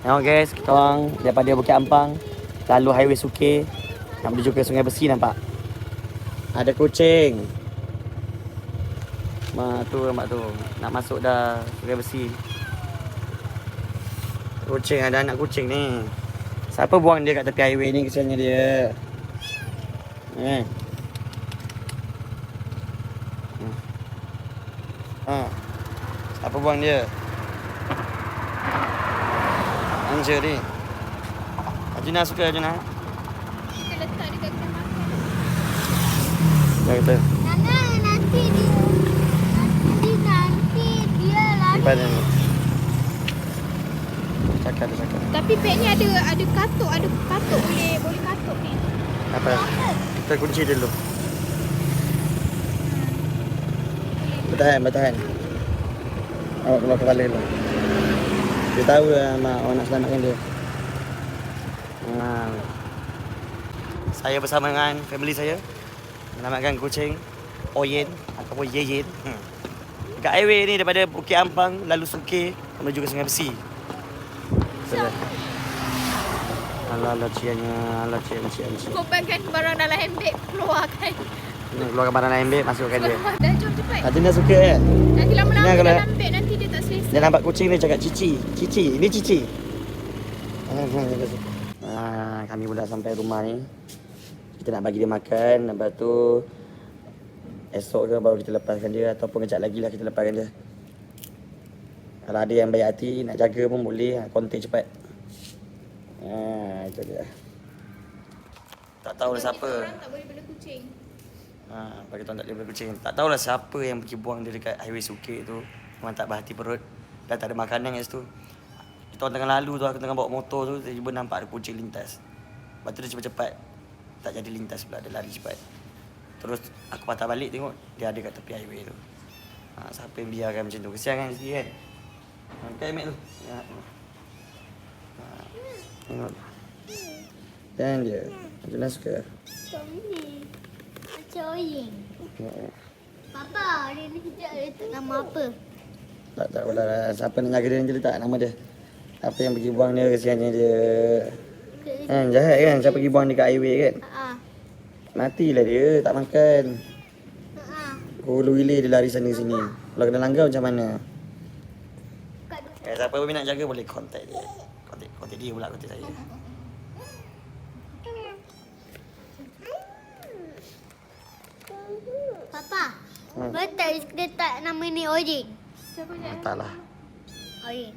Tengok guys, kita orang daripada Bukit Ampang lalu highway Sukir nak menuju ke Sungai Besi, nampak? Ada kucing. Mak tu nak masuk dah Sungai Besi. Kucing, ada anak kucing ni. Siapa buang dia kat tepi highway ni, kesiannya dia. Siapa buang dia? Anja ni. Ajina suka Ajina. Kita letak dekat kedai makan. Ya kita. Nana, nanti dia lari. Simpan ni. Cakap. Tapi beg ni ada katuk, boleh katuk ni. Apa? Kita kunci dulu. Bertahan. Awak keluar kepala dulu. Dia tahu lah mak awak nak selamatkan dia. Saya bersama dengan family saya menyelamatkan kucing Oyen ataupun Yeyen. Dekat highway ni daripada Bukit Ampang lalu Sukir menuju ke Sungai Besi. Alah ciannya. Kumpulkan barang dalam handbag, keluarkan. Keluarkan barang dalam beg, masukkan dia. Dah jom cepat. Nanti dia suka kan? Nanti lama-lama Ni kalau- dalam beg nanti dia tak selesa. Dia nampak kucing ni cakap cici. Ini cici. Kami pula sampai rumah ni. Kita nak bagi dia makan. Lepas tu esok ke baru kita lepaskan dia. Ataupun kejap lagi lah kita lepaskan dia. Kalau ada yang baik hati nak jaga pun boleh. Kontak cepat. Itu dia. Tak tahulah siapa. Orang tak boleh bela kucing. Bagi tuan tak boleh bela kucing. Tak tahulah siapa yang pergi buang dia dekat highway Sukir tu. Memang tak berhati perut. Dah tak ada makanan kat situ. Kita orang tengah lalu tu, aku tengah bawa motor tu, tiba-tiba nampak ada kucing lintas. Lepas tu dia cepat-cepat. Tak jadi lintas pula, dia lari cepat. Terus aku patah balik tengok, dia ada kat tepi highway tu. Siapa yang biarkan macam tu? Kesian kan sikit kan? Kan Mek tu? Tengok. Dan dia. Jelas suka. Macam Oyen. Papa, hari ni kita letak nama apa? Tak tahulah siapa nak jaga dia, dia letak nama dia. Apa yang pergi buang dia, kesiannya dia. Jahat kan siapa pergi buang dia kat highway kan. Matilah dia, tak makan. Hulu hilir dia lari sana sini. Kalau kena langgar macam mana? Siapa pun nak jaga boleh kontak dia. Kontak dia pula, kontak saya. Papa, betul dia tak nama ni Oyen. Entahlah. Oyen.